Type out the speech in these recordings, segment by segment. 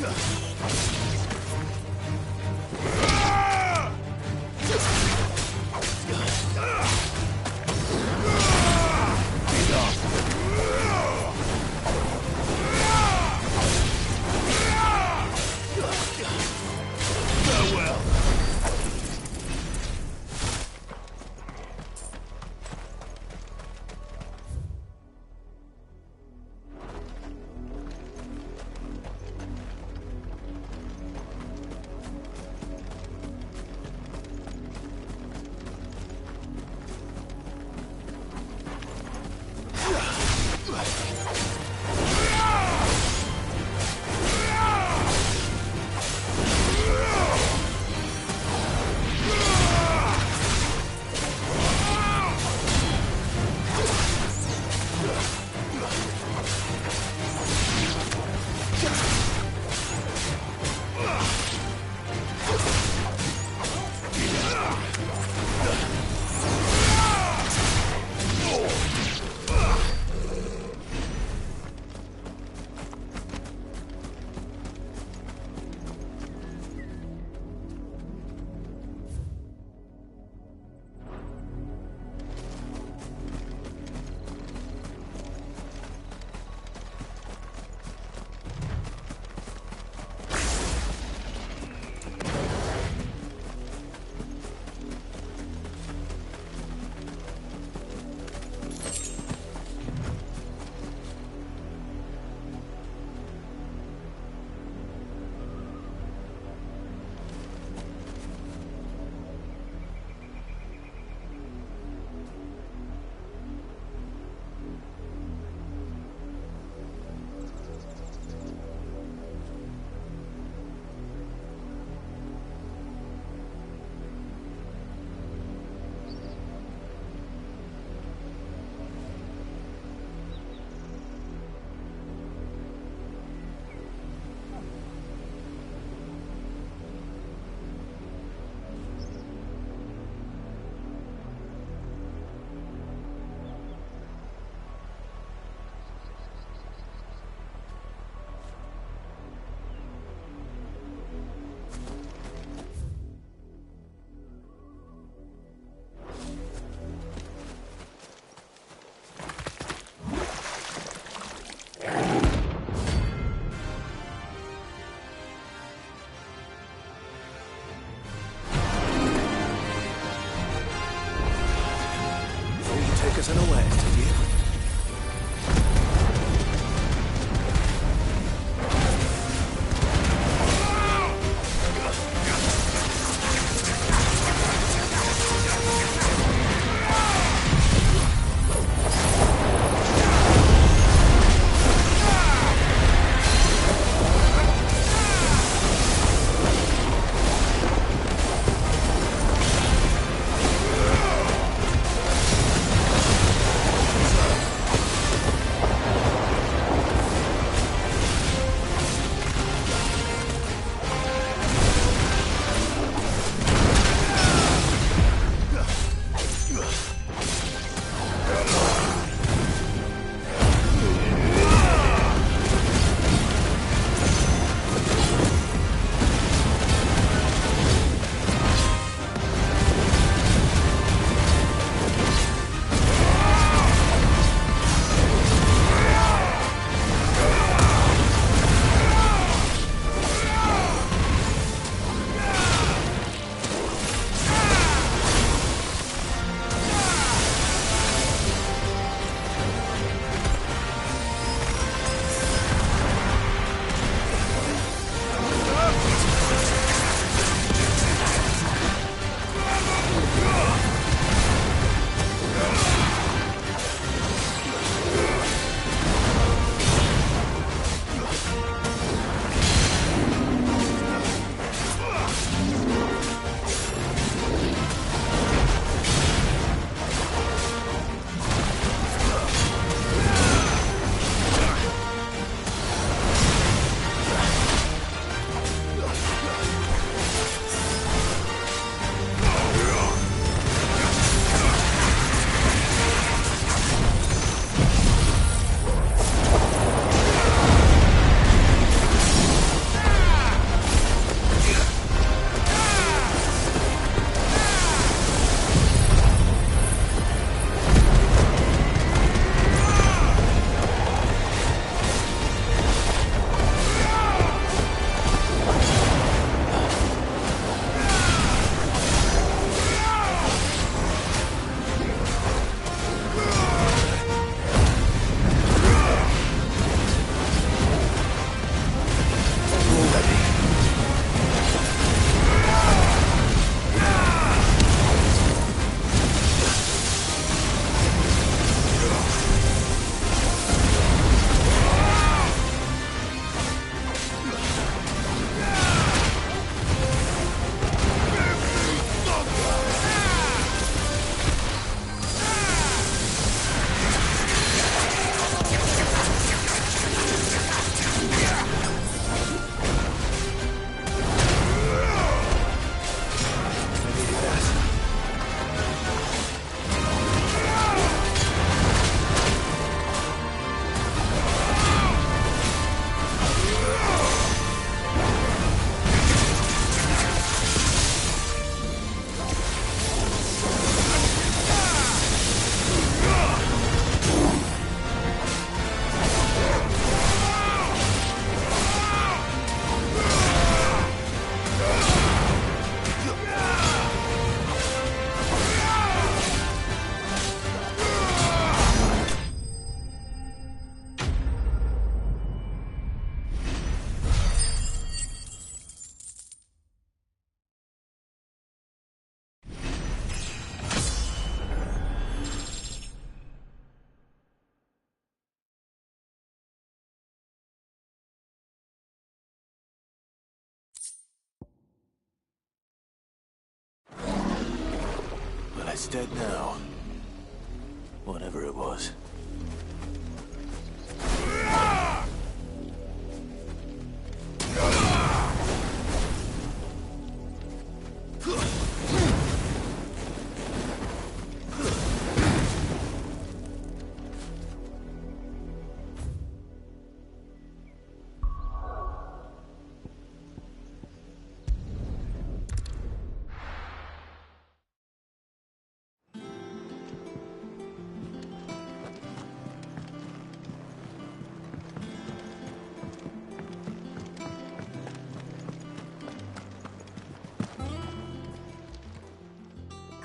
Ugh. It's dead now. Whatever it was.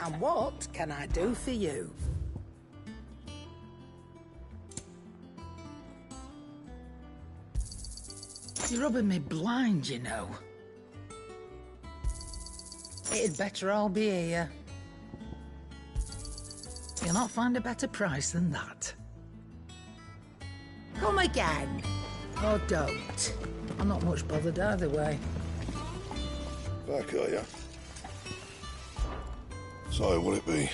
And what can I do for you? You're rubbing me blind, you know. It'd better all be here. You'll not find a better price than that. Come again. Or don't. I'm not much bothered either way. Back, are ya? So, will it be?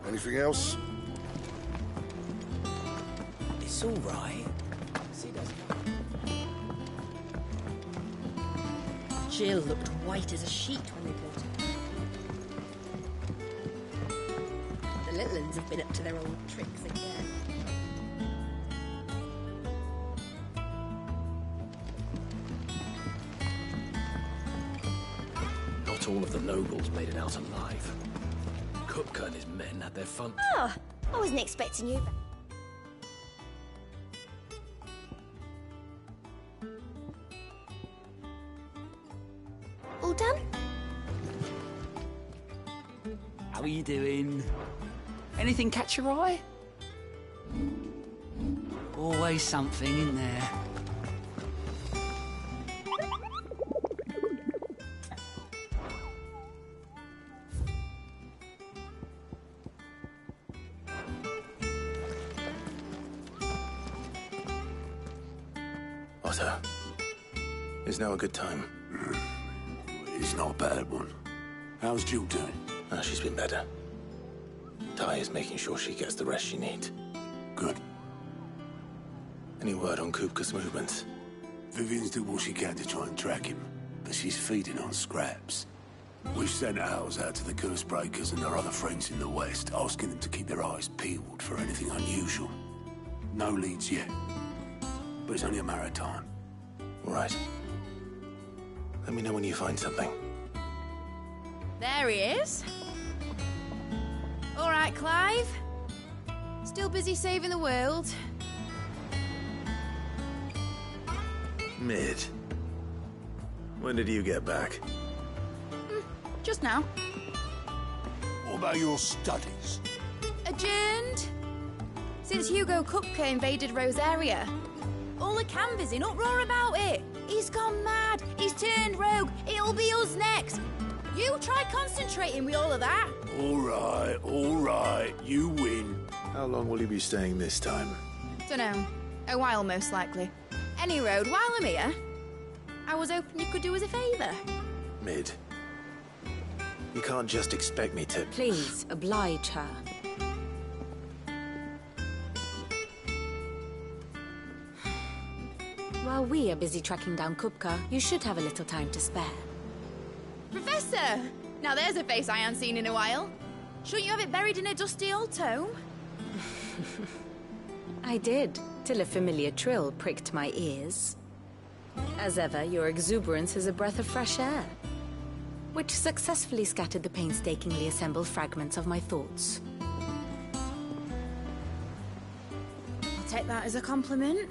Anything else? It's all right. See, Jill looked white as a sheet when they brought her. The little ones have been up to their old tricks again. Not all of the nobles made it out alive. Kupka and his men had their fun. Oh, I wasn't expecting you back. All done? How are you doing? Anything catch your eye? Always something in there. Otto, is now a good time? It's not a bad one. How's Jill doing? Oh, she's been better. Ty is making sure she gets the rest she needs. Good. Any word on Kupka's movements? Vivian's doing what she can to try and track him, but she's feeding on scraps. We've sent ours out to the Cursebreakers and their other friends in the West, asking them to keep their eyes peeled for anything unusual. No leads yet. But it's only a matter of time. Right. Let me know when you find something. There he is. All right, Clive. Still busy saving the world. Mid. When did you get back? Just now. What about your studies? Adjourned. Since Hugo Kupka invaded Rosaria. All the canvassers in uproar about it. He's gone mad. He's turned rogue. It'll be us next. You try concentrating with all of that. All right. You win. How long will you be staying this time? Dunno. A while, most likely. Any road, while I'm here, I was hoping you could do us a favour. Mid. You can't just expect me to... Please, oblige her. While we are busy tracking down Kupka, you should have a little time to spare. Professor! Now there's a face I haven't seen in a while. Shouldn't you have it buried in a dusty old tome? I did, till a familiar trill pricked my ears. As ever, your exuberance is a breath of fresh air, which successfully scattered the painstakingly assembled fragments of my thoughts. I'll take that as a compliment.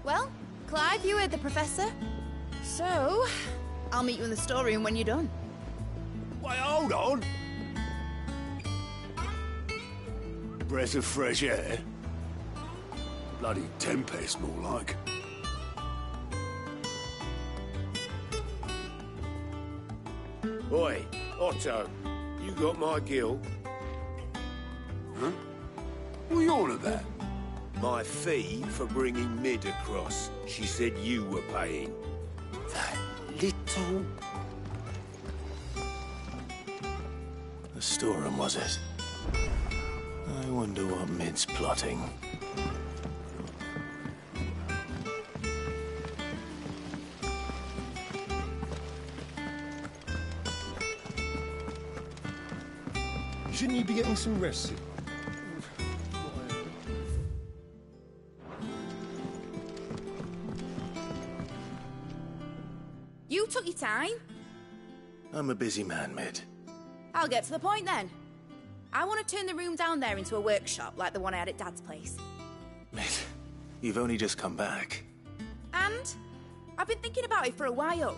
Well, Clive, you heard the Professor. So, I'll meet you in the storeroom when you're done. Wait, hold on. Breath of fresh air. Bloody tempest, more like. Oi, Otto, you got my gill? Huh? What are you on about? My fee for bringing Mid across. She said you were paying. That little... The storeroom, was it? I wonder what Mid's plotting. Shouldn't you be getting some rest? You took your time. I'm a busy man, Mid. I'll get to the point then. I want to turn the room down there into a workshop like the one I had at Dad's place. Mid, you've only just come back. And I've been thinking about it for a while.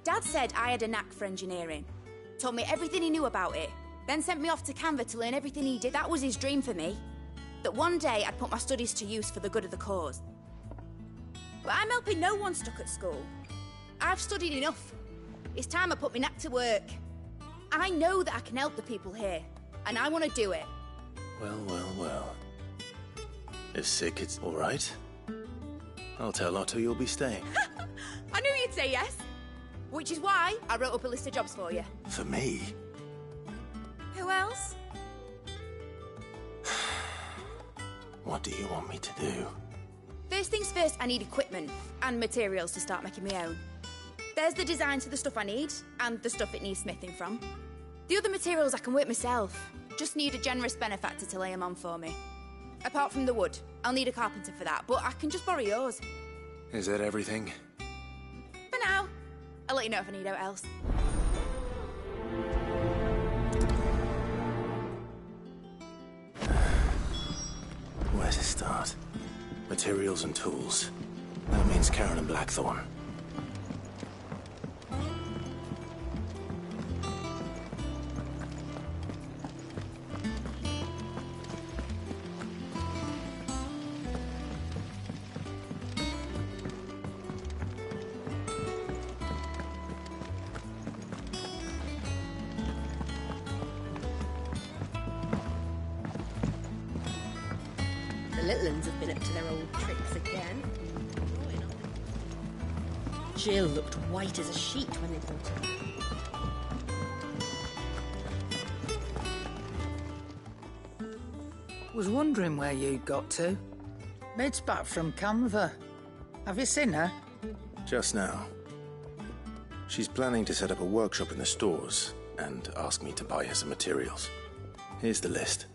Dad said I had a knack for engineering. Told me everything he knew about it. Then sent me off to Canva to learn everything he did. That was his dream for me. That one day I'd put my studies to use for the good of the cause. But I'm helping no one stuck at school. I've studied enough. It's time I put my knack to work. I know that I can help the people here, and I want to do it. Well. If sick, it's all right. I'll tell Otto you'll be staying. I knew you'd say yes. Which is why I wrote up a list of jobs for you. For me? Who else? What do you want me to do? First things first, I need equipment and materials to start making my own. There's the designs for the stuff I need, and the stuff it needs smithing from. The other materials I can work myself. Just need a generous benefactor to lay them on for me. Apart from the wood, I'll need a carpenter for that, but I can just borrow yours. Is that everything? For now. I'll let you know if I need out else. Where to start? Materials and tools. That means Karen and Blackthorn. The Litlins have been up to their old tricks again. Jill looked white as a sheet when they brought her back. Was wondering where you got to. Mid's back from Canva. Have you seen her? Just now. She's planning to set up a workshop in the stores and ask me to buy her some materials. Here's the list.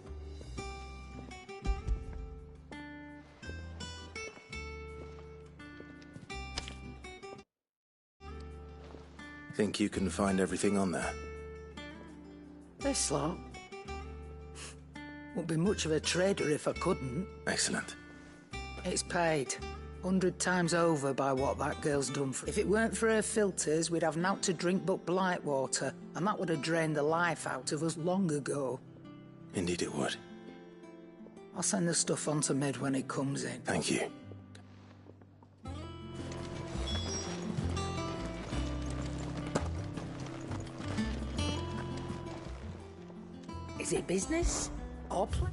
Think you can find everything on there? This lot. Wouldn't be much of a trader if I couldn't. Excellent. It's paid 100 times over by what that girl's done for. If it weren't for her filters, we'd have naught to drink but blight water, and that would have drained the life out of us long ago. Indeed it would. I'll send the stuff on to Mid when it comes in. Thank you. Is it business or play?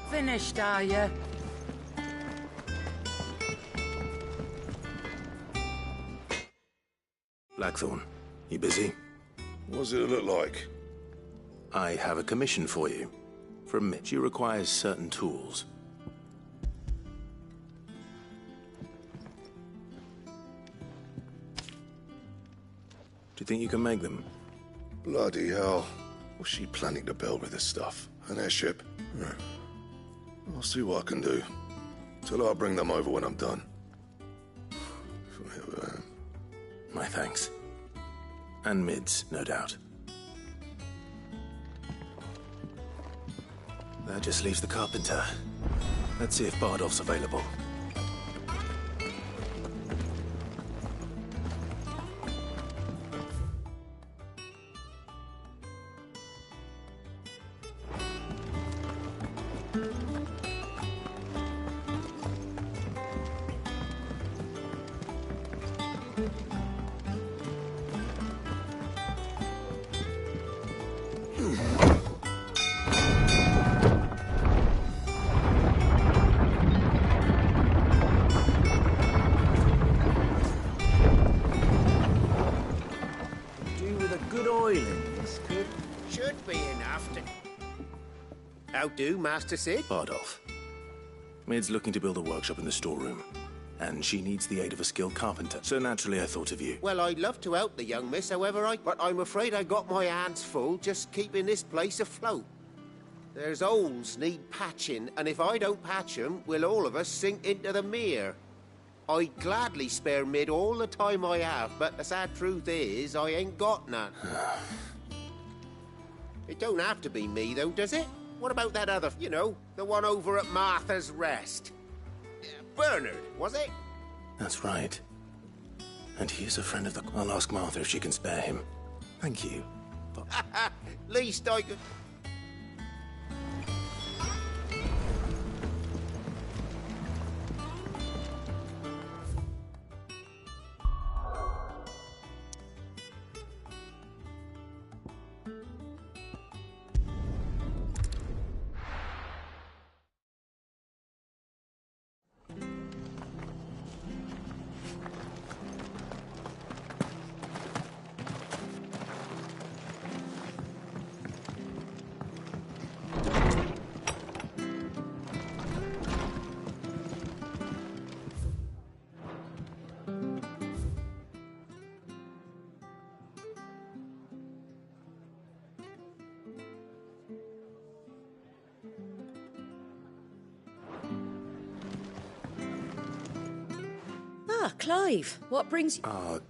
Finished, are you? Blackthorn, you busy? What does it look like? I have a commission for you. From Mitch, you require certain tools. Do you think you can make them? Bloody hell. What's she planning to build with this stuff? An airship? I'll see what I can do. Tell her I'll bring them over when I'm done. From here we are. My thanks. And Mid's, no doubt. That just leaves the carpenter. Let's see if Bardolph's available. How do, Master Sid? Bardolph. Mid's looking to build a workshop in the storeroom, and she needs the aid of a skilled carpenter. So naturally I thought of you. Well, I'd love to help the young miss, but I'm afraid I got my hands full just keeping this place afloat. There's holes need patching, and if I don't patch them, we'll all of us sink into the mere. I'd gladly spare Mid all the time I have, but the sad truth is, I ain't got none. It don't have to be me, though, does it? What about that other, you know, the one over at Martha's Rest? Bernard, was it? That's right. And he is a friend of the... I'll ask Martha if she can spare him. Thank you. Least I could... Ah, Clive, what brings you... Our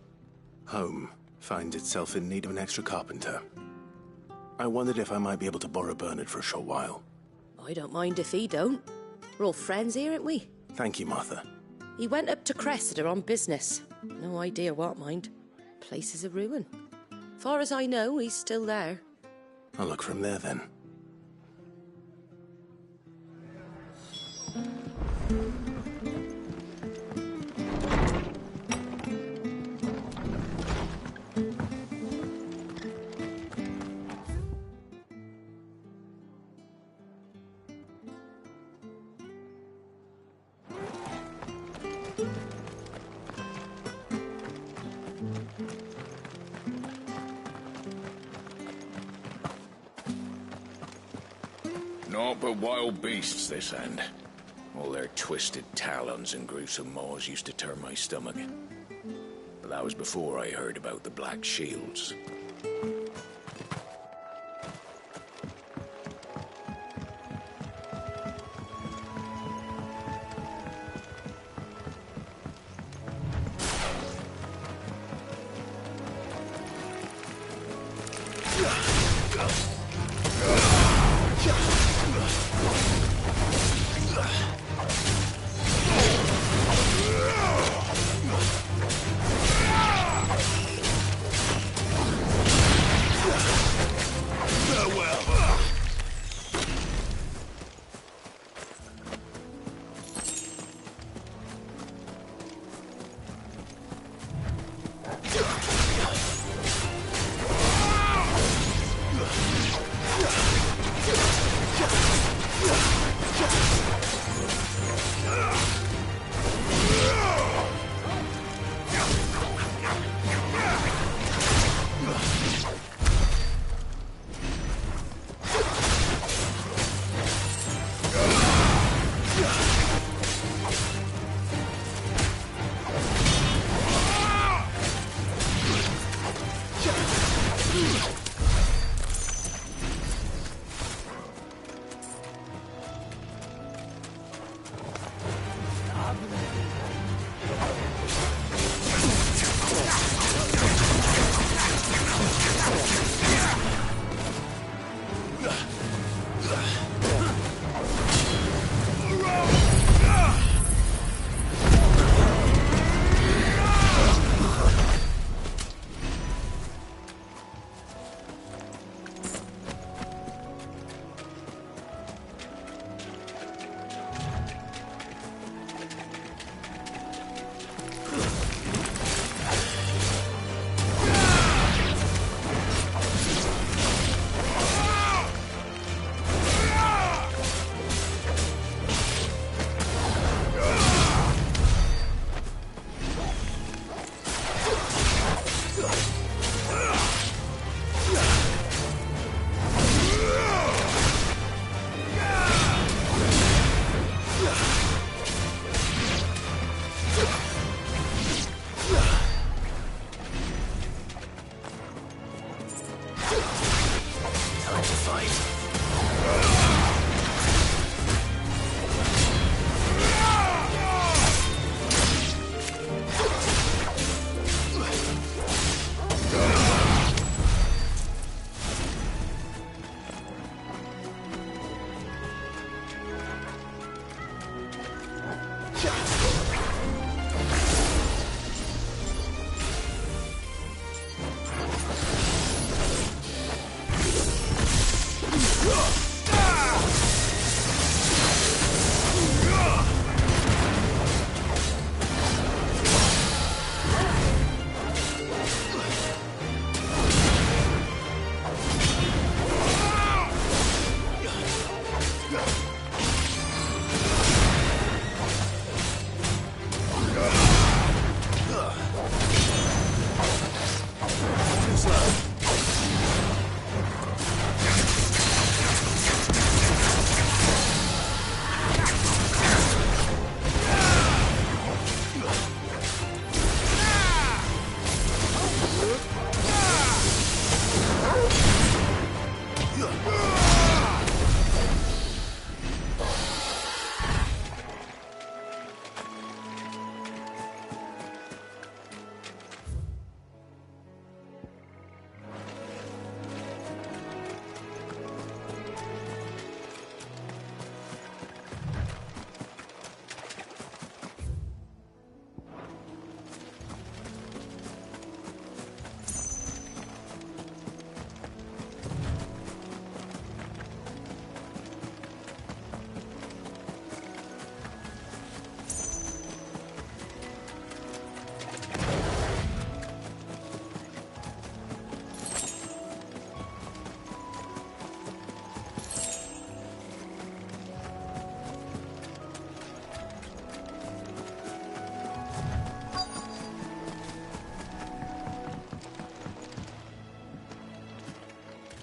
home finds itself in need of an extra carpenter. I wondered if I might be able to borrow Bernard for a short while. I don't mind if he don't. We're all friends here, aren't we? Thank you, Martha. He went up to Cressida on business. No idea what, mind. Place is a ruin. Far as I know, he's still there. I'll look for him there, then. Naught but wild beasts, this end. All their twisted talons and gruesome maws used to turn my stomach. But that was before I heard about the Black Shields.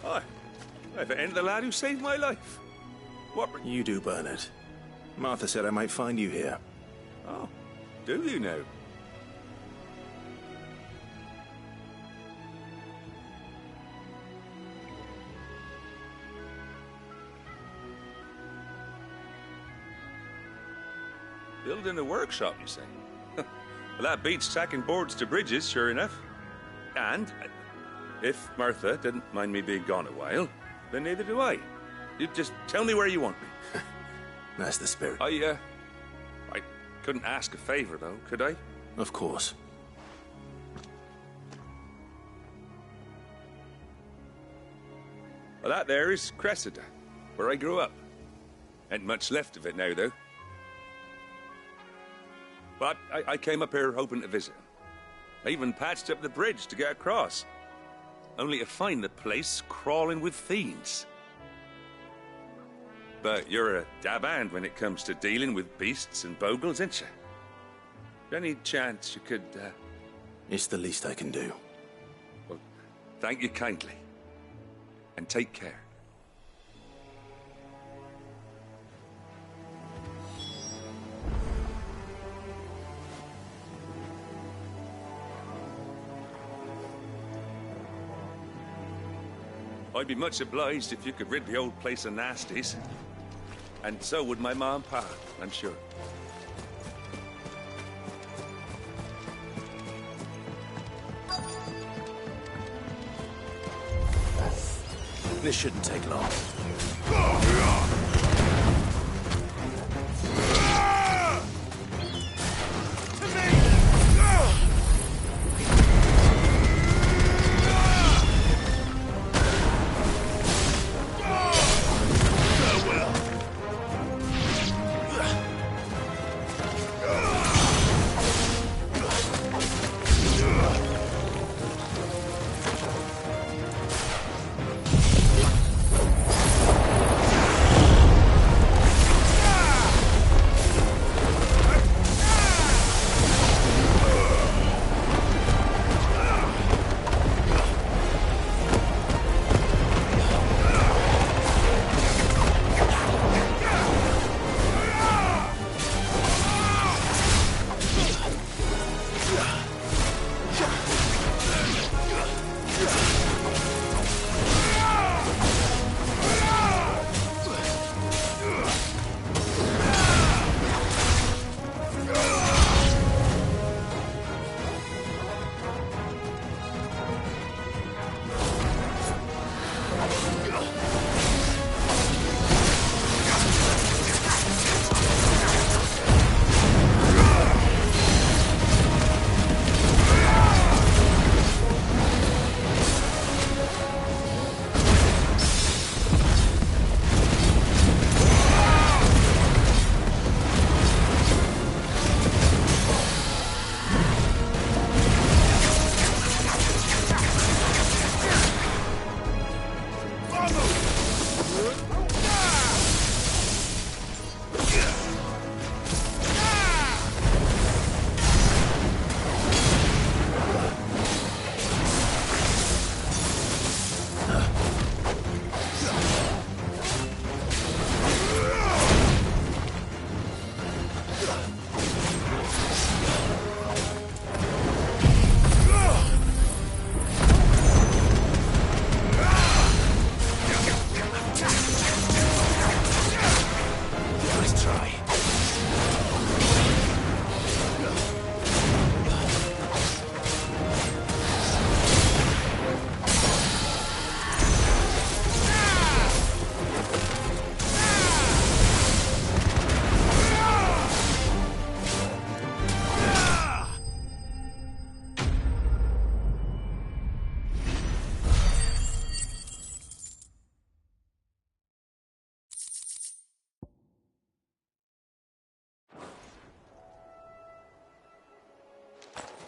Aye. If it ain't the lad who saved my life. What? You do, Bernard. Martha said I might find you here. Oh, do you now? Building a workshop, you say? Well, that beats tacking boards to bridges, sure enough. And if Martha didn't mind me being gone a while, then neither do I. You just tell me where you want me. That's the spirit. I couldn't ask a favor, though, could I? Of course. Well, that there is Cressida, where I grew up. Ain't much left of it now, though. But I came up here hoping to visit. I even patched up the bridge to get across. Only to find the place crawling with fiends. But you're a dab hand when it comes to dealing with beasts and bogles, ain't you? Any chance you could, It's the least I can do. Well, thank you kindly. And take care. I'd be much obliged if you could rid the old place of nasties. And so would my ma and pa, I'm sure. This shouldn't take long.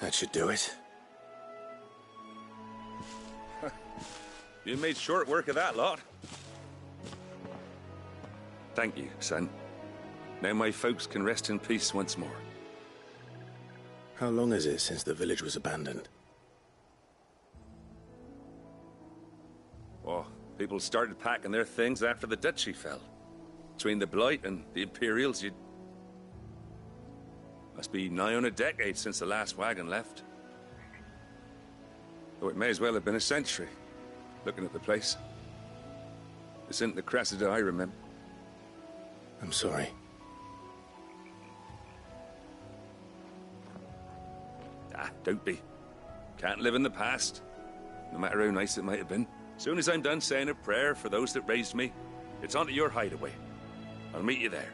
That should do it. You made short work of that lot. Thank you, son. Now my folks can rest in peace once more. How long is it since the village was abandoned? Oh, People started packing their things after the Duchy fell. Between the Blight and the Imperials, you... Must be nigh on a decade since the last wagon left. Though it may as well have been a century, looking at the place. This isn't the Cressida I remember. I'm sorry. Ah, don't be. Can't live in the past, no matter how nice it might have been. Soon as I'm done saying a prayer for those that raised me, it's on to your hideaway. I'll meet you there.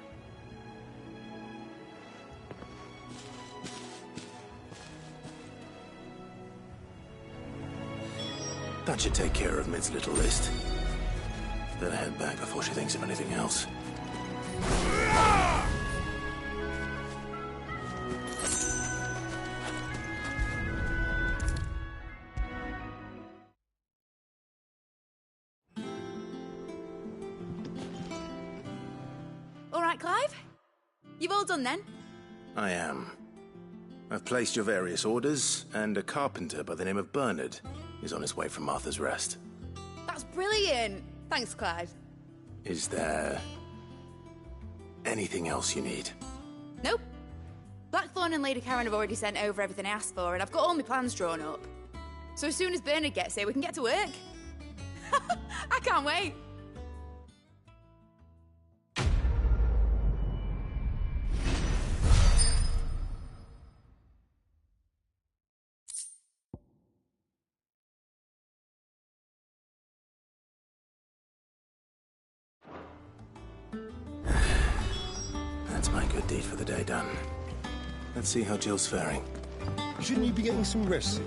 That should take care of Mid's little list. Better head back before she thinks of anything else. All right, Clive? You've all done then? I am. I've placed your various orders, and a carpenter by the name of Bernard is on his way from Martha's Rest. That's brilliant! Thanks, Clive. Is there anything else you need? Nope. Blackthorn and Lady Karen have already sent over everything I asked for, and I've got all my plans drawn up. So as soon as Bernard gets here, we can get to work. I can't wait. That's my good deed for the day done. Let's see how Jill's faring. Shouldn't you be getting some rest?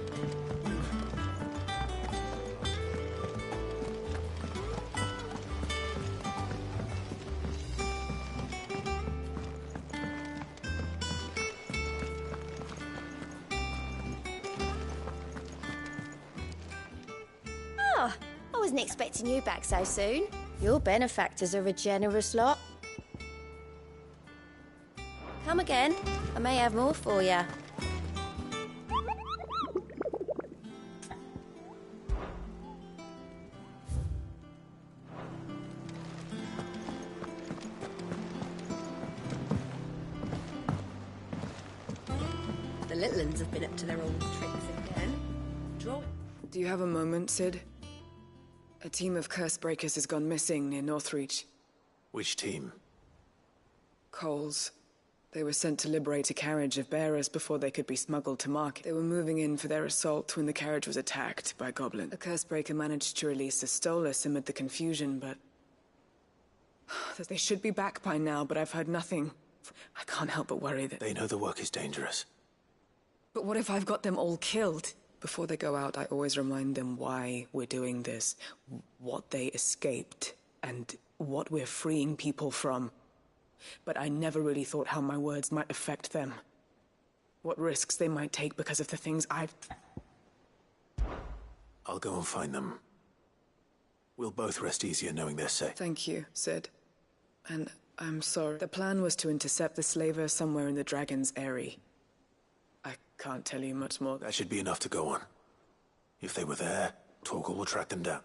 Oh, I wasn't expecting you back so soon. Your benefactors are a generous lot. Come again. I may have more for you. The little ones have been up to their old tricks again. Do you have a moment, Sid? A team of Cursebreakers has gone missing near Northreach. Which team? Coles. They were sent to liberate a carriage of bearers before they could be smuggled to market. They were moving in for their assault when the carriage was attacked by goblins. A Cursebreaker managed to release a Stolas amid the confusion, but... They should be back by now, but I've heard nothing. I can't help but worry that... They know the work is dangerous. But what if I've got them all killed? Before they go out, I always remind them why we're doing this, what they escaped, and what we're freeing people from. But I never really thought how my words might affect them. What risks they might take because of the things I've... I'll go and find them. We'll both rest easier knowing they're safe. Thank you, Sid. And I'm sorry. The plan was to intercept the slaver somewhere in the Dragon's Eyrie. I can't tell you much more. That should be enough to go on. If they were there, Torgal will track them down.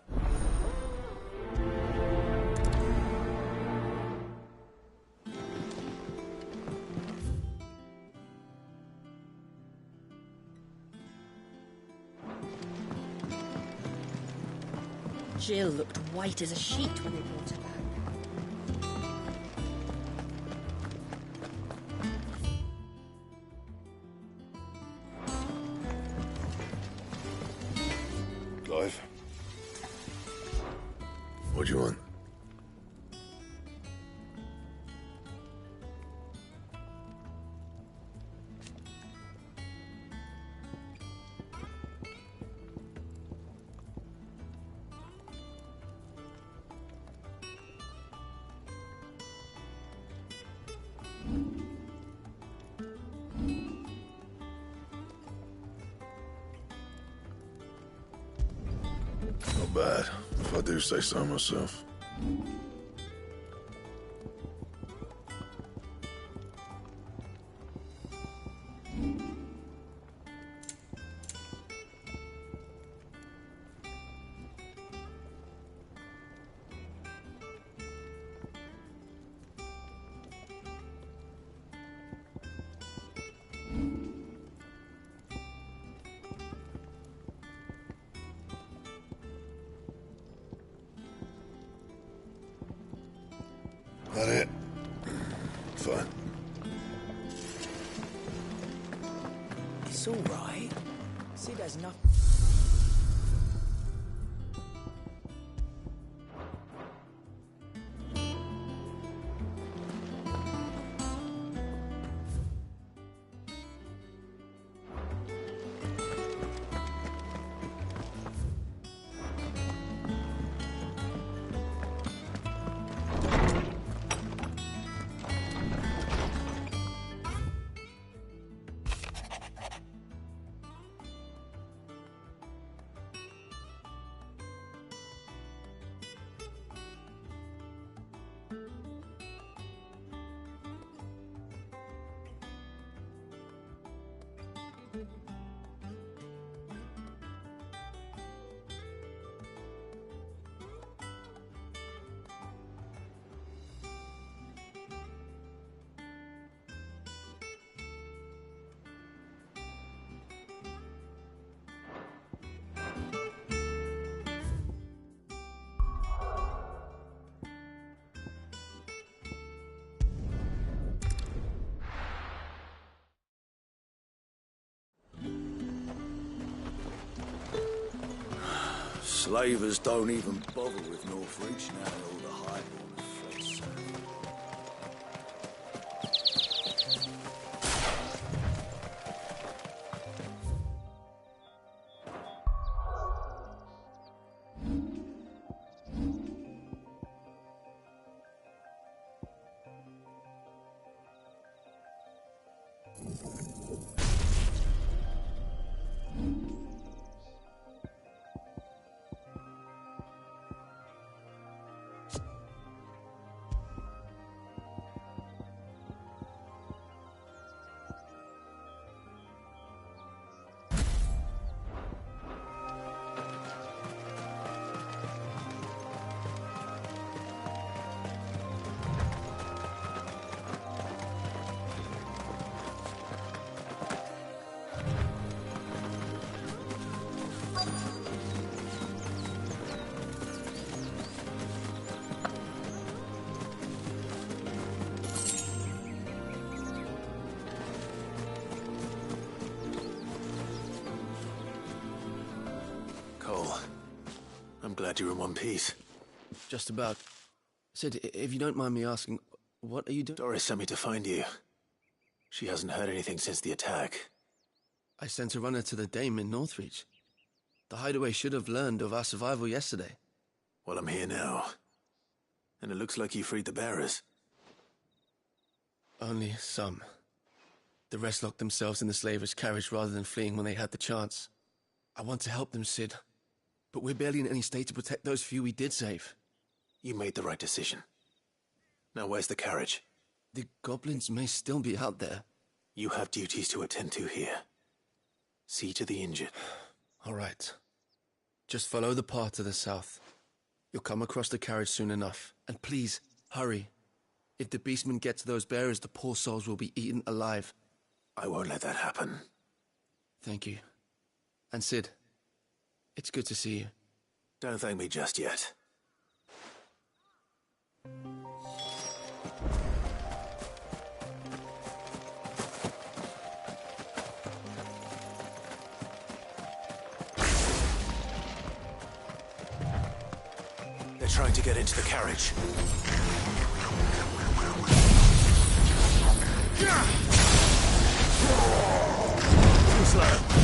Jill looked white as a sheet when they brought her back. Clive? What do you want? Not bad, if I do say so myself. That it? Fine. It's all right. Sid has nothing. Slavers don't even bother with Northreach now all the highborn have fled south. I'm glad you're in one piece. Just about. Sid, if you don't mind me asking, what are you doing? Doris sent me to find you. She hasn't heard anything since the attack. I sent a runner to the Dame in Northreach. The hideaway should have learned of our survival yesterday. Well, I'm here now. And it looks like you freed the bearers. Only some. The rest locked themselves in the slavers' carriage rather than fleeing when they had the chance. I want to help them, Sid. But we're barely in any state to protect those few we did save. You made the right decision. Now where's the carriage? The goblins may still be out there. You have duties to attend to here. See to the injured. All right. Just follow the path to the south. You'll come across the carriage soon enough. And please, hurry. If the beastmen get to those bearers, the poor souls will be eaten alive. I won't let that happen. Thank you. And Sid, it's good to see you. Don't thank me just yet. They're trying to get into the carriage. Too slow.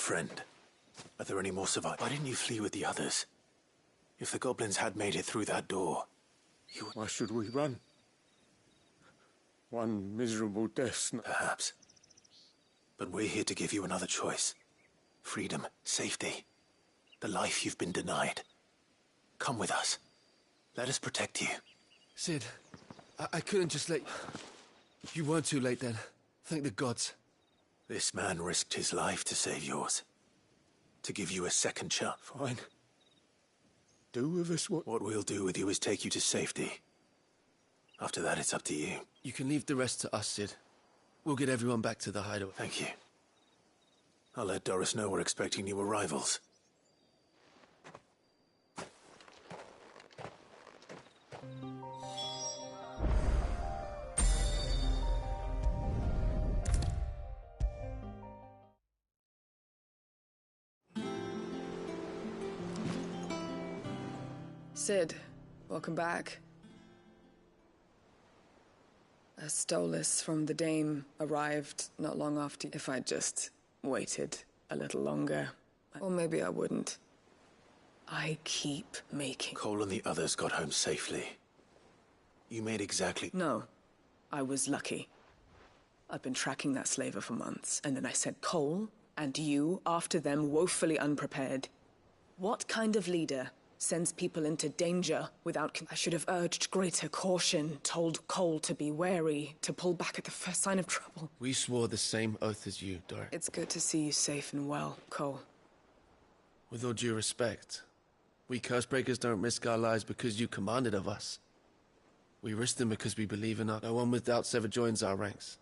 friend. Are there any more survivors? Why didn't you flee with the others? If the goblins had made it through that door, you... Why should we run? One miserable death. Perhaps. But we're here to give you another choice. Freedom, safety, the life you've been denied. Come with us. Let us protect you. Sid, I couldn't just let... You weren't too late then. Thank the gods. This man risked his life to save yours. To give you a second chance. Fine. Do with us what... What we'll do with you is take you to safety. After that, it's up to you. You can leave the rest to us, Sid. We'll get everyone back to the hideaway. Thank you. I'll let Doris know we're expecting new arrivals. Sid, welcome back. A Stolas from the Dame arrived not long after. If I'd just waited a little longer. Or maybe I wouldn't. I keep making... Cole and the others got home safely. You made exactly... No. I was lucky. I've been tracking that slaver for months, and then I sent Cole and you after them woefully unprepared. What kind of leader sends people into danger without... I should have urged greater caution, told Cole to be wary, to pull back at the first sign of trouble. We swore the same oath as you, Doris. It's good to see you safe and well, Cole. With all due respect, we Cursebreakers don't risk our lives because you commanded of us. We risk them because we believe in our... No one with doubts ever joins our ranks.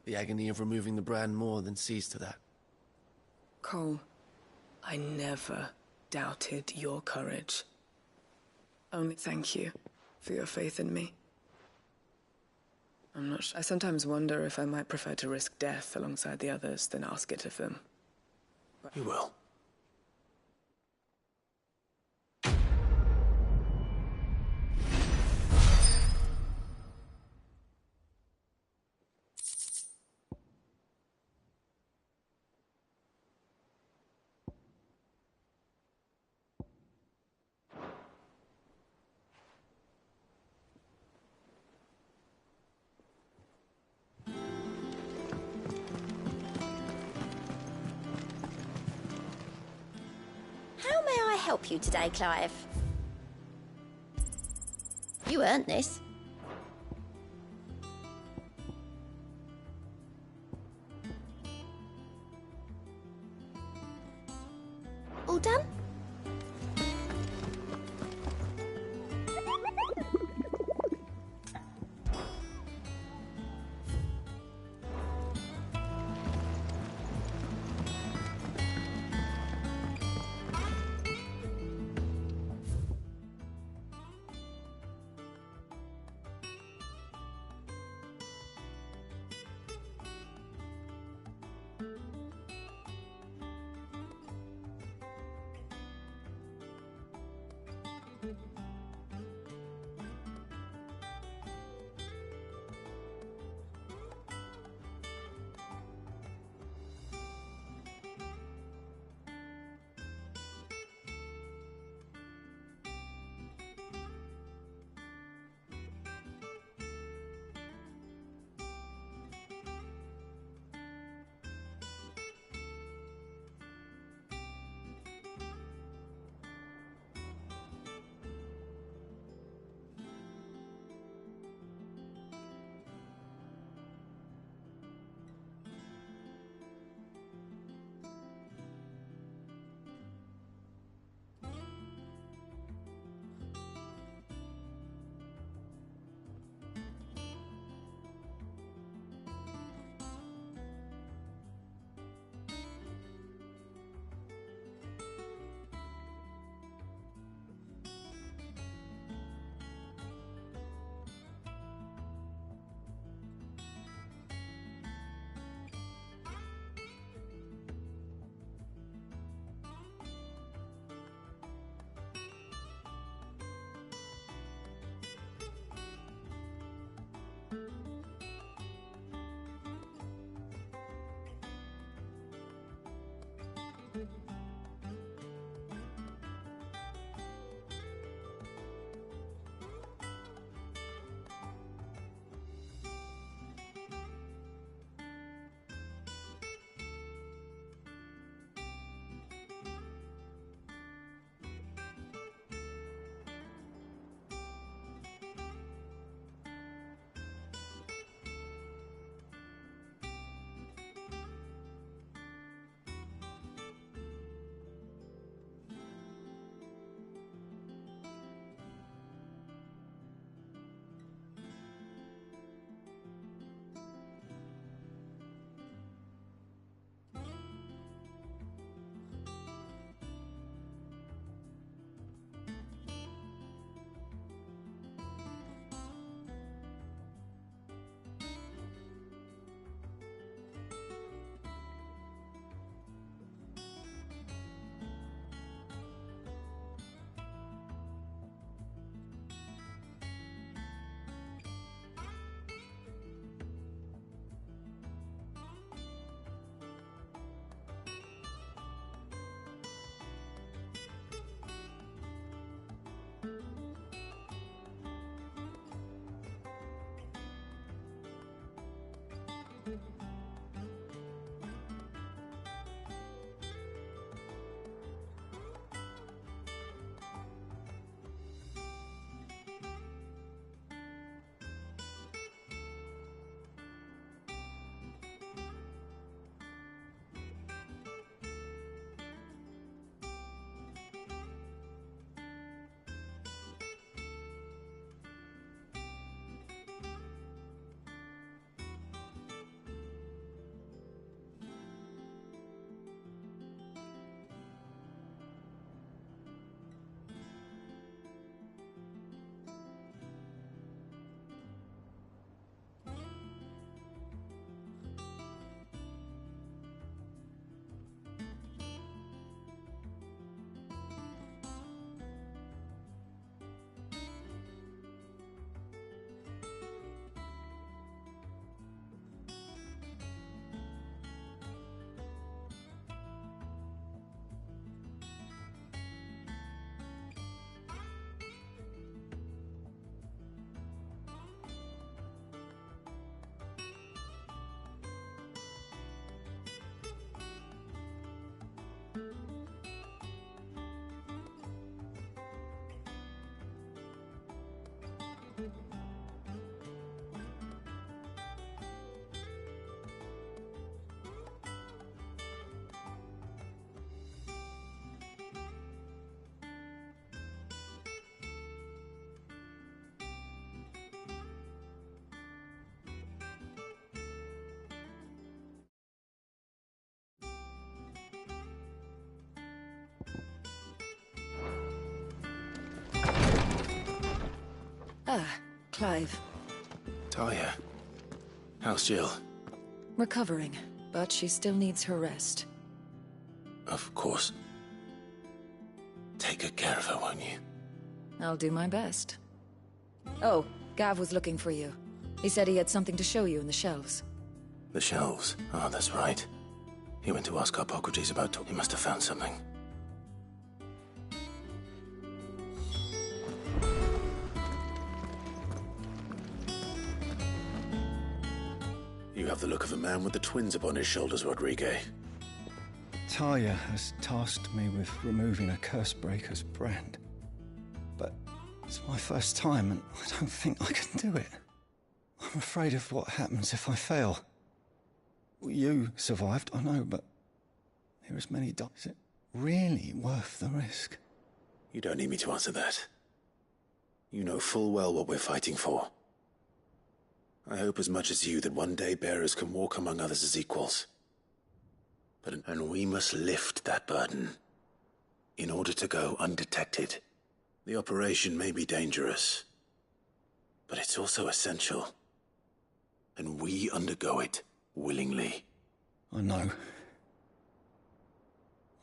The agony of removing the brand more than sees to that. Cole, I never doubted your courage. Only thank you for your faith in me. I'm not sure. I sometimes wonder if I might prefer to risk death alongside the others than ask it of them. You will. How may I help you today, Clive? You earned this. All done? Clive. Talia. How's Jill? Recovering, but she still needs her rest. Of course. Take good care of her, won't you? I'll do my best. Oh, Gav was looking for you. He said he had something to show you in the shelves. The shelves? Oh, that's right. He went to ask Harpocrates about He must have found something. You have the look of a man with the twins upon his shoulders, Rodrigue. Talia has tasked me with removing a Cursebreaker's brand. But it's my first time, and I don't think I can do it. I'm afraid of what happens if I fail. You survived, I know, but there is many die. Is it really worth the risk? You don't need me to answer that. You know full well what we're fighting for. I hope as much as you that one day bearers can walk among others as equals. And we must lift that burden in order to go undetected. The operation may be dangerous, but it's also essential. And we undergo it willingly. I know.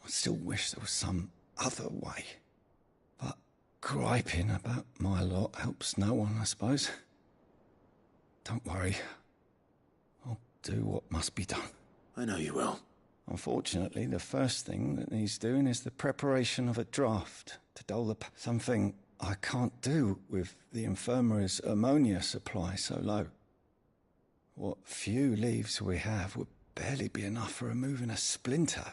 I still wish there was some other way. But griping about my lot helps no one, I suppose. Don't worry. I'll do what must be done. I know you will. Unfortunately, the first thing that needs doing is the preparation of a draft to dole the something I can't do with the infirmary's ammonia supply so low. What few leaves we have would barely be enough for removing a splinter.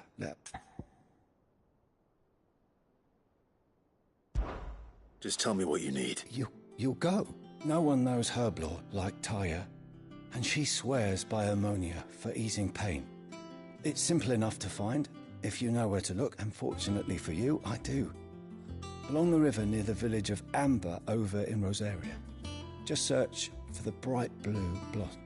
Just tell me what you need. You'll go. No one knows Herblore like Talia, and she swears by ammonia for easing pain. It's simple enough to find, if you know where to look, and fortunately for you, I do. Along the river near the village of Amber over in Rosaria. Just search for the bright blue blossom.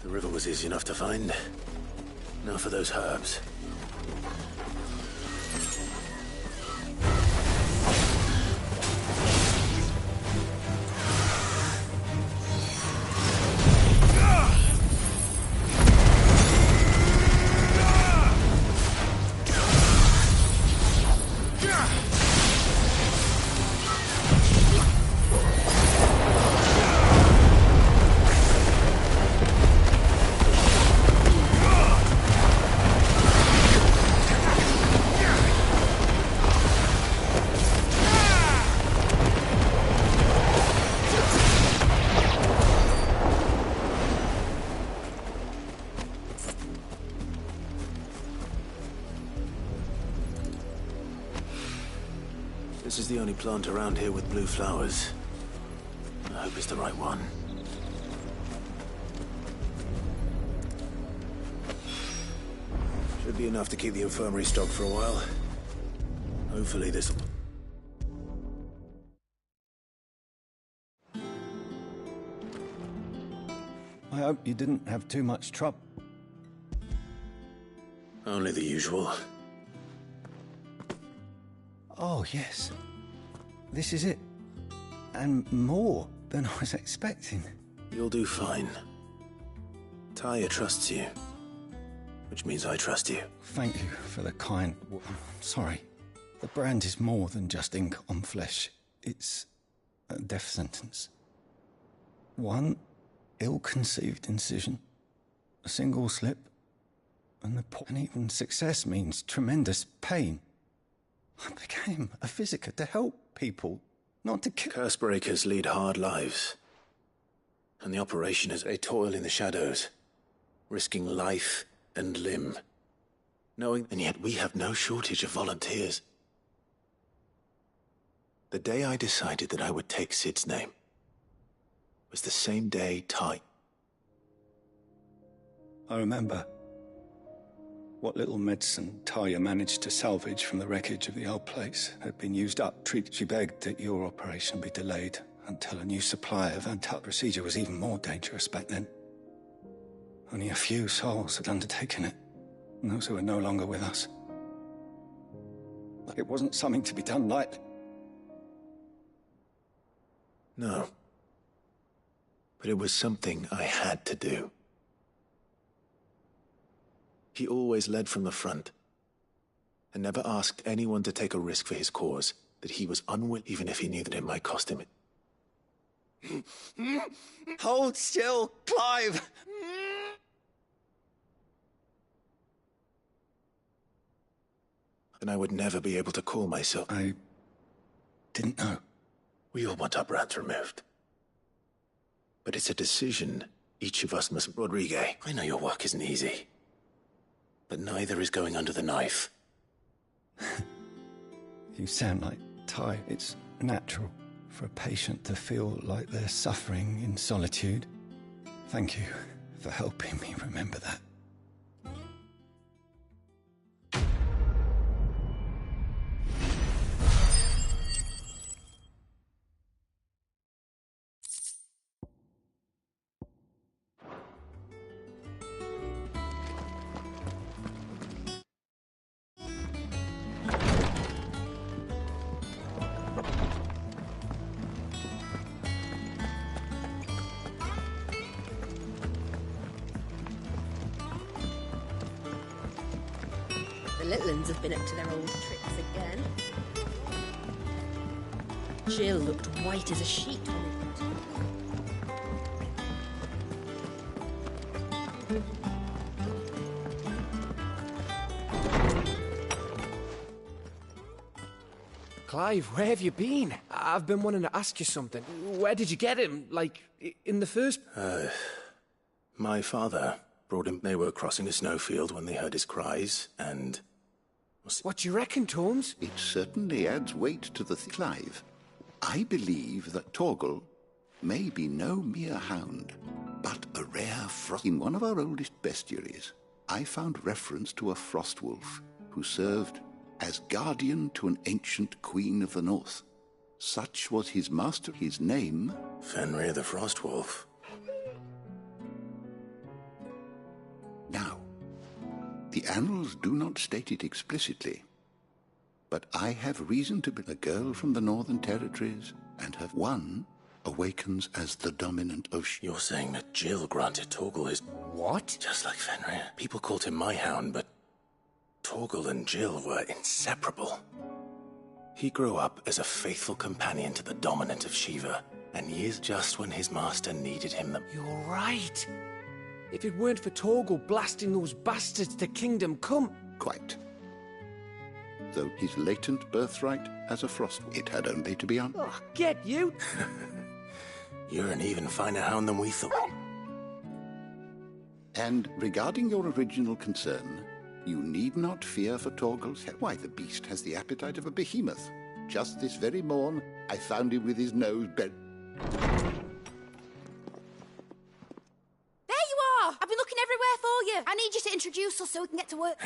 The river was easy enough to find. Now for those herbs. This is the only plant around here with blue flowers. I hope it's the right one. Should be enough to keep the infirmary stocked for a while. Hopefully this'll... I hope you didn't have too much trouble. Only the usual. Oh, yes. This is it. And more than I was expecting. You'll do fine. Talia trusts you. Which means I trust you. Thank you for the kind... I'm sorry. The brand is more than just ink on flesh. It's a death sentence. One ill-conceived incision, a single slip, and even success means tremendous pain. I became a Visitor to help people, not to kill... Cursebreakers lead hard lives. And the operation is a toil in the shadows, risking life and limb. And yet we have no shortage of volunteers. The day I decided that I would take Sid's name was the same day Ty... I remember what little medicine Talia managed to salvage from the wreckage of the old place had been used up. She begged that your operation be delayed until a new supply of Antal procedure was even more dangerous back then. Only a few souls had undertaken it, and those who were no longer with us. But it wasn't something to be done lightly. No. But it was something I had to do. He always led from the front, and never asked anyone to take a risk for his cause that he was unwilling, even if he knew that it might cost him it. Hold still, Clive! And I would never be able to call myself... I didn't know. We all want our brands removed. But it's a decision each of us must... Rodrigue, I know your work isn't easy. But neither is going under the knife. You sound like Ty. It's natural for a patient to feel like they're suffering in solitude. Thank you for helping me remember that. The Litlands have been up to their old tricks again. Jill looked white as a sheet when Clive, where have you been? I've been wanting to ask you something. Where did you get him? Like, in the first... My father brought him... They were crossing a snowfield when they heard his cries, and... What do you reckon, Torms? It certainly adds weight to the Clive. I believe that Torgal may be no mere hound, but a rare frost. In one of our oldest bestiaries, I found reference to a frost wolf who served as guardian to an ancient queen of the north. Such was his master. His name... Fenrir the Frostwolf. Now, the annals do not state it explicitly, but I have reason to be a girl from the Northern Territories, and her one awakens as the dominant of... You're saying that Jill granted Torgal his... What? Just like Fenrir. People called him my hound, but Torgal and Jill were inseparable. He grew up as a faithful companion to the dominant of Shiva, and years just when his master needed him the... You're right. If it weren't for Torgal blasting those bastards to Kingdom Come... Quite. Though his latent birthright as a frost, it had only to be on. Oh, get you! You're an even finer hound than we thought. And regarding your original concern, you need not fear for Torgal's head. Why, the beast has the appetite of a behemoth. Just this very morn, I found him with his nose bent. There you are! I've been looking everywhere for you. I need you to introduce us so we can get to work.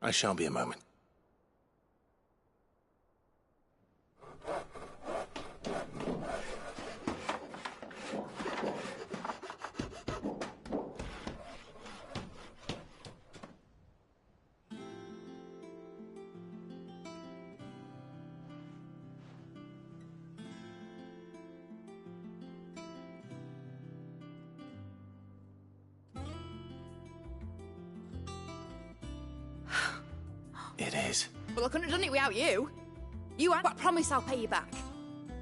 I shan't be a moment. It is. Well, I couldn't have done it without you. You and I promise I'll pay you back.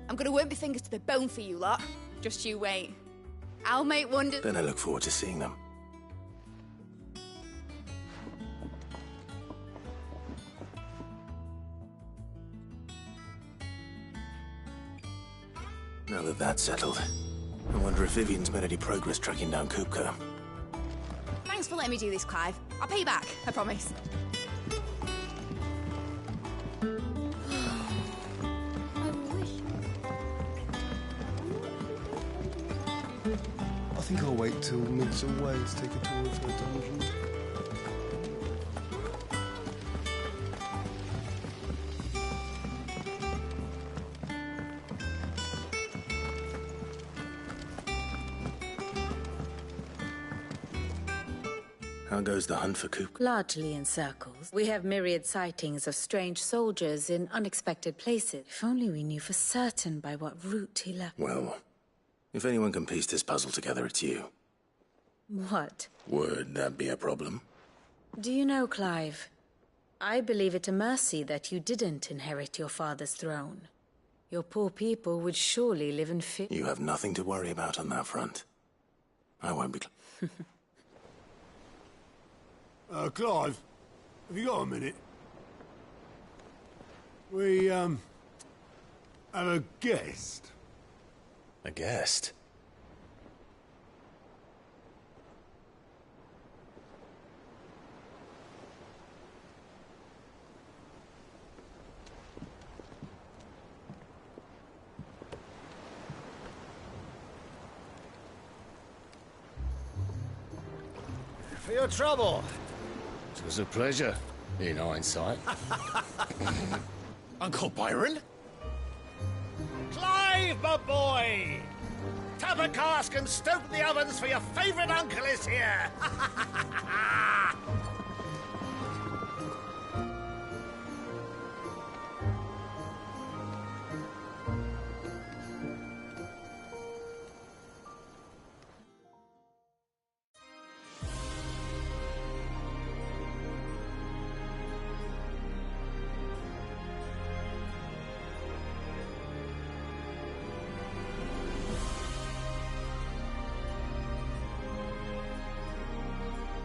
I'm gonna work my fingers to the bone for you lot. Just you wait. I'll make wonders. Then I look forward to seeing them. Now that that's settled, I wonder if Vivian's made any progress tracking down Kupka. Thanks for letting me do this, Clive. I'll pay you back, I promise. I think I'll wait till Mid's away to take a tour of her dungeon. How goes the hunt for Kupka? Largely in circles. We have myriad sightings of strange soldiers in unexpected places. If only we knew for certain by what route he left. Well, if anyone can piece this puzzle together, it's you. What? Would that be a problem? Do you know, Clive? I believe it a mercy that you didn't inherit your father's throne. Your poor people would surely live in fear. You have nothing to worry about on that front. I won't be... Clive, have you got a minute? We, have a guest. A guest? For your trouble. It was a pleasure, in hindsight. Uncle Byron? Clive, my boy! Tap a cask and stoke the ovens, for your favourite uncle is here!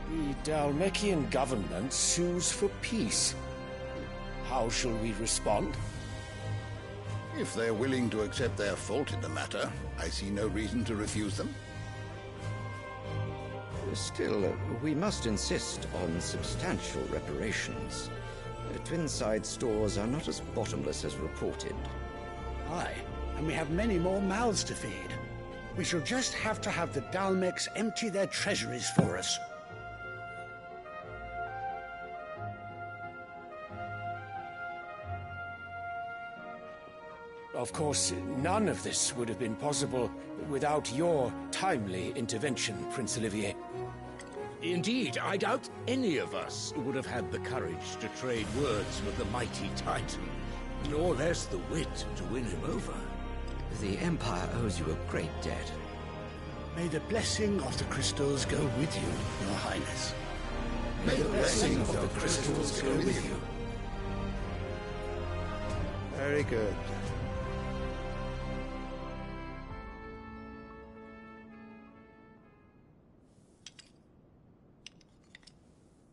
The Dalmekian government sues for peace. How shall we respond? If they're willing to accept their fault in the matter, I see no reason to refuse them. Still, we must insist on substantial reparations. Twinside stores are not as bottomless as reported. Aye, and we have many more mouths to feed. We shall just have to have the Dalmecs empty their treasuries for us. Of course, none of this would have been possible without your timely intervention, Prince Olivier. Indeed, I doubt any of us would have had the courage to trade words with the mighty Titan, nor less the wit to win him over. The Empire owes you a great debt. May the blessing of the crystals go with you, Your Highness. May the blessing of the crystals go with you. Very good.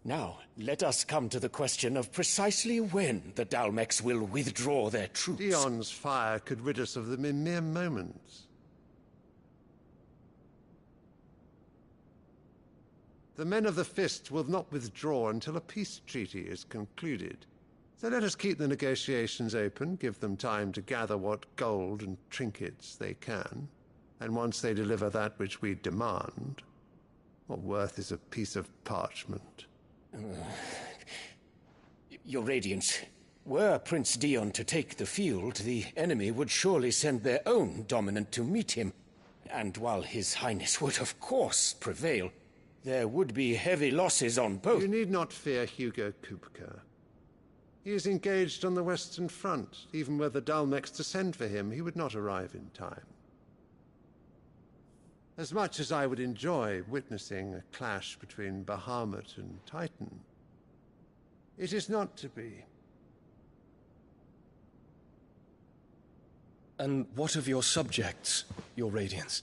Now, let us come to the question of precisely when the Dalmecs will withdraw their troops. Dion's fire could rid us of them in mere moments. The men of the Fist will not withdraw until a peace treaty is concluded. So let us keep the negotiations open, give them time to gather what gold and trinkets they can, and once they deliver that which we demand, what worth is a piece of parchment? Your Radiance, were Prince Dion to take the field, the enemy would surely send their own dominant to meet him. And while His Highness would of course prevail, there would be heavy losses on both. You need not fear Hugo Kupka. He is engaged on the Western Front. Even were the Dalmecs to send for him, he would not arrive in time. As much as I would enjoy witnessing a clash between Bahamut and Titan, It is not to be. And what of your subjects, Your Radiance?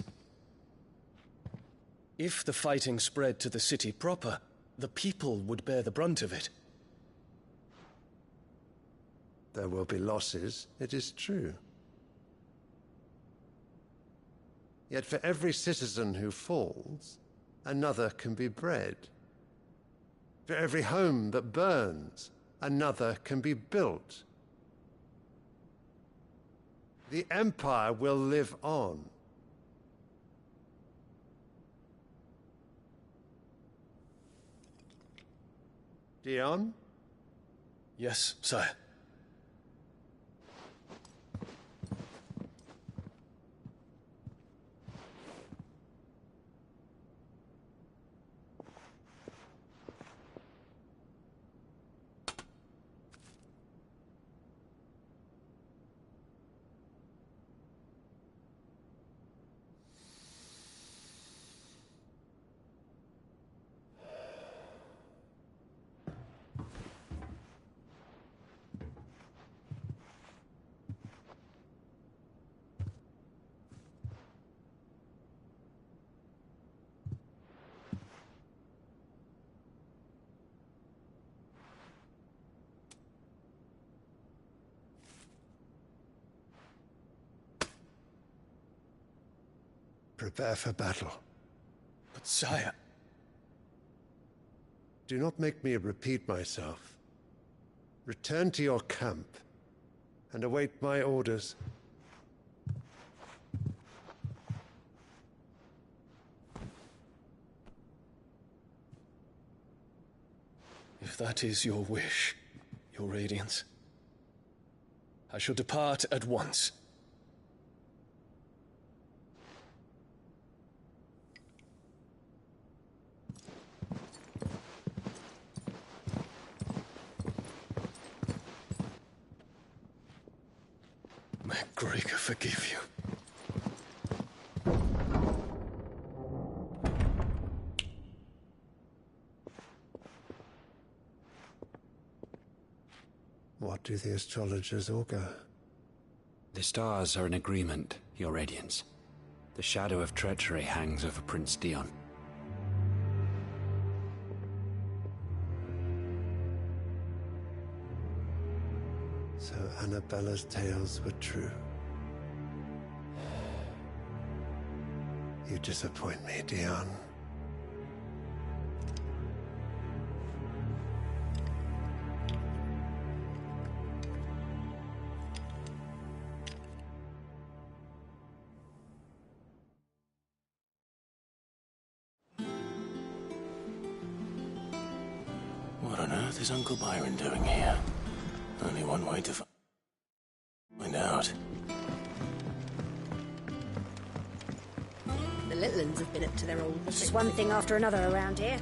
If the fighting spread to the city proper, the people would bear the brunt of it. There will be losses, it is true. Yet for every citizen who falls, another can be bred. For every home that burns, another can be built. The Empire will live on. Dion? Yes, sire. Prepare for battle. But sire... Do not make me repeat myself. Return to your camp and await my orders. If that is your wish, Your Radiance, I shall depart at once. MacGregor forgive you. What do the astrologers augur? The stars are in agreement, Your Radiance. The shadow of treachery hangs over Prince Dion. So Annabella's tales were true. You disappoint me, Dion. What on earth is Uncle Byron doing here? Only one way to find out. The Littlands have been up to their old... It's just one thing after another around here.